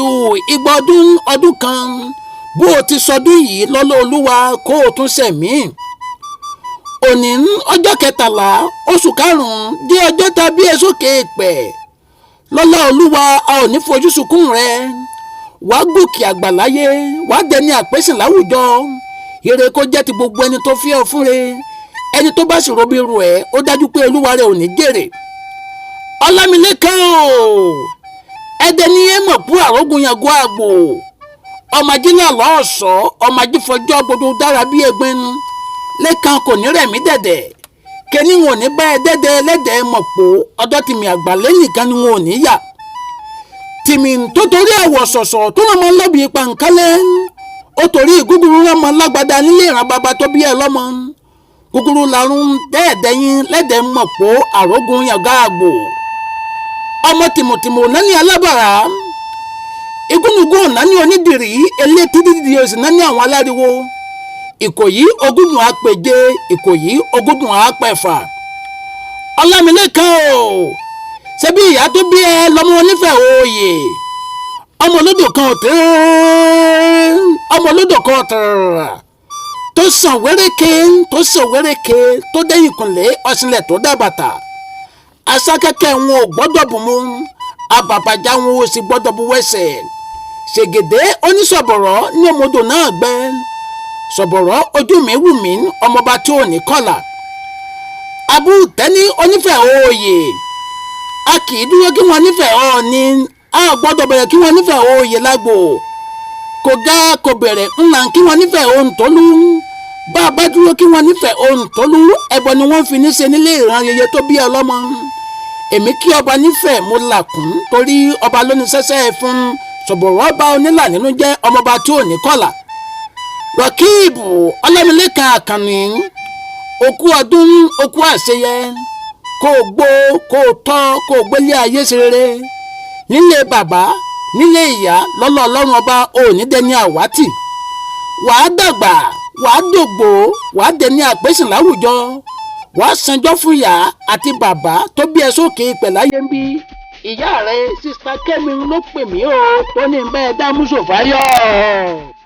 o igba ọdún kan bó o ti sọdún yìí lọ́lọ́ olúwa kó o tún sẹ̀mí. òní ọjọ́ 13 oṣù karùn-ún dé ọjọ́ tàbí ẹ sókè pẹ̀ lọ́lá olúwa a ò ní fojú sunkún rẹ wàá gòkè àgbà láyé wàá dẹni àpèsìn láwùjọ ire kó jẹ́ ti gbogbo ẹni tó fi ọ fúnre ẹni tó bá sì robi ru ẹ ó dájú pé olúwa rẹ ò ní jèrè. ọlámilékan o ẹdẹ ní èèmọ̀ bú àrógùn yàgò àgbò ọmọ ajílẹ̀ lọ́ọ̀sọ́ ọmọ ajífọjọ́ gbogbo dára bí egbin lẹ́kan kò ní rẹ̀mí dẹ̀dẹ̀ kẹ́ni wọn ò ní bá ẹ dẹ́dẹ́ ẹlẹ́dẹ̀ mọ̀ pò ọdọ́ tìmí àgbàlẹ́ nìkan ni wọn ò ní yà tìmí tó torí ẹ̀wọ̀ sọ̀sọ̀ tó rán mọ́ lọ́bì pàǹkálẹ́ ó torí gúgúrú rán mọ́ lágbádá nílé ìran bàbá tó bí ẹ lọ́mọ gúgúrú larún dẹ́ẹ̀dẹ́yìn lẹ́dẹ̀ mọ̀ pò àrógùn yàgò àgbò ọmọ tìmùtìmù nání alábàárà igúnnugún nání onídìrí elétí dídì òsì nání àwọn aláriwo ìkòyí ogúndùn àpèje ìkòyí ogúndùn àpẹ̀fà. ọlámilékan o ṣebí ìyá tó bí ẹ lọ́mọ onífẹ̀ẹ́ òye ọmọ olódò kan tẹ̀rẹ̀ tó sàn wéréke tó dẹ́yìn kùnlé ọ̀sìnlẹ̀ tó dábàtà asákẹ́kẹ́ wọn ò gbọ́dọ̀ bù mú abàbàjá wọn ò sì gbọ́dọ̀ bù wẹ́sẹ̀ ṣègèdè oníṣọ̀bọ̀rọ̀ ní ọmọdé náà gbẹ́ sọ̀bọ̀rọ̀ ojú mi wù mí ọmọọba tí ò ní kọ́là abútẹ́ni onífẹ̀ẹ́ òye a kì í dúró kí wọ́n nífẹ̀ẹ́ ọ̀ọ́ni a gbọ́dọ̀ bẹ̀rẹ̀ kí wọ́n nífẹ̀ẹ́ òye lágbo kò ga kò bẹ̀rẹ̀ ńlá kí wọ́n nífẹ̀ẹ́ òǹtọ́lú bá a bá dúró kí wọ́n nífẹ̀ẹ́ òǹtọ́lú ẹbọ ni wọ́n fi ní ṣe nílé ìran yẹyẹ tó bí ọlọ́mọ èmi kí ọba nífẹ̀ẹ́ mo làkún torí ọba lóní sẹ́sẹ́ fún sọ̀bọ̀rọ̀ ọba onílà nínú jẹ́ ọmọọba tí ò ní kọ́là rọkíìbù ọlámilékan àkànní òkú ọdún òkú àṣeyẹ kó o gbó kó o tọ́ kó o gbélé ayé ṣe rere nílé bàbá nílé ìyá lọ́lọ́ ọlọ́run ọba òní dẹni àwátì wàá dàgbà wàá dògbò wàá dẹni àpèsìn láwùjọ wàá sanjọ́ fún ìyá àti bàbá tó bí ẹ sókè pẹ̀láyé ń bí ìyá rẹ sista Kẹ́mi ló pè mí o tó ní bẹ́ẹ̀ dá mùsùlùmí fáyọ̀.